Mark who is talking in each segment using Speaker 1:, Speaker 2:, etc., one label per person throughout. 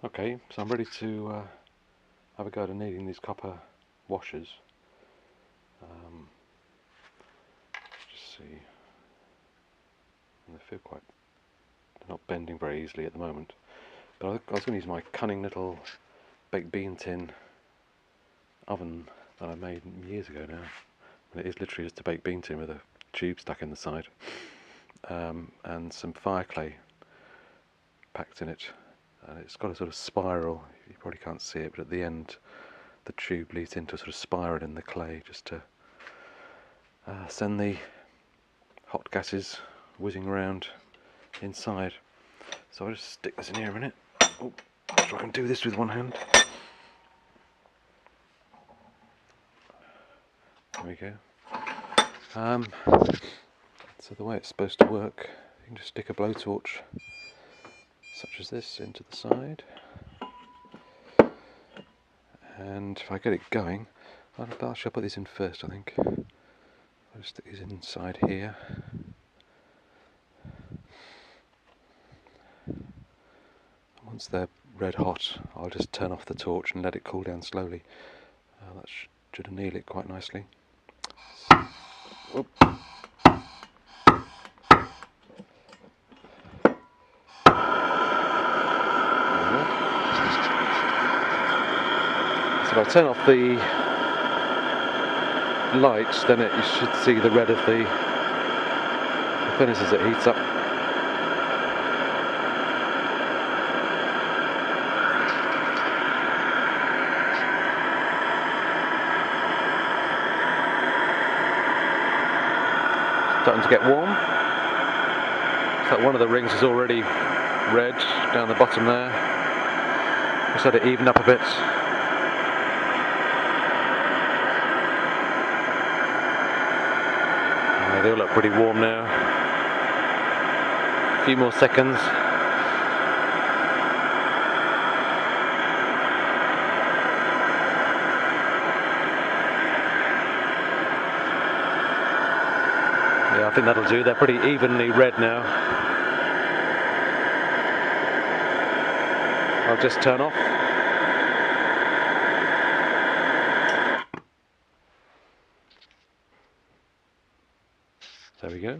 Speaker 1: Okay, so I'm ready to have a go at annealing these copper washers. Just see, they feel quite, they're not bending very easily at the moment. But I was going to use my cunning little baked bean tin oven that I made years ago now. And it is literally just a baked bean tin with a tube stuck in the side, and some fire clay packed in it. And it's got a sort of spiral, you probably can't see it, but at the end the tube leads into a sort of spiral in the clay just to send the hot gases whizzing around inside. So I'll just stick this in here a minute. Oh, so I can do this with one hand. There we go. So the way it's supposed to work, you can just stick a blowtorch such as this into the side, and if I get it going, I shall put these in first, I think. I'll just stick these inside here. Once they're red hot, I'll just turn off the torch and let it cool down slowly. That should anneal it quite nicely. Whoop. So if I turn off the lights, then you should see the red of the furnace as it heats up. Starting to get warm. So one of the rings is already red down the bottom there. Just let it even up a bit. They all look pretty warm now. A few more seconds. Yeah, I think that'll do. They're pretty evenly red now. I'll just turn off. There we go.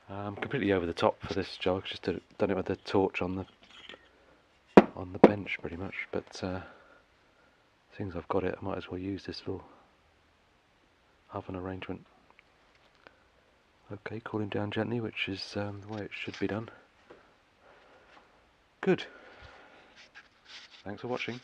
Speaker 1: I'm completely over the top for this job. Just done it with the torch on the bench pretty much. But seeing as I've got it, I might as well use this little oven arrangement. Okay, cooling down gently, which is the way it should be done. Good. Thanks for watching.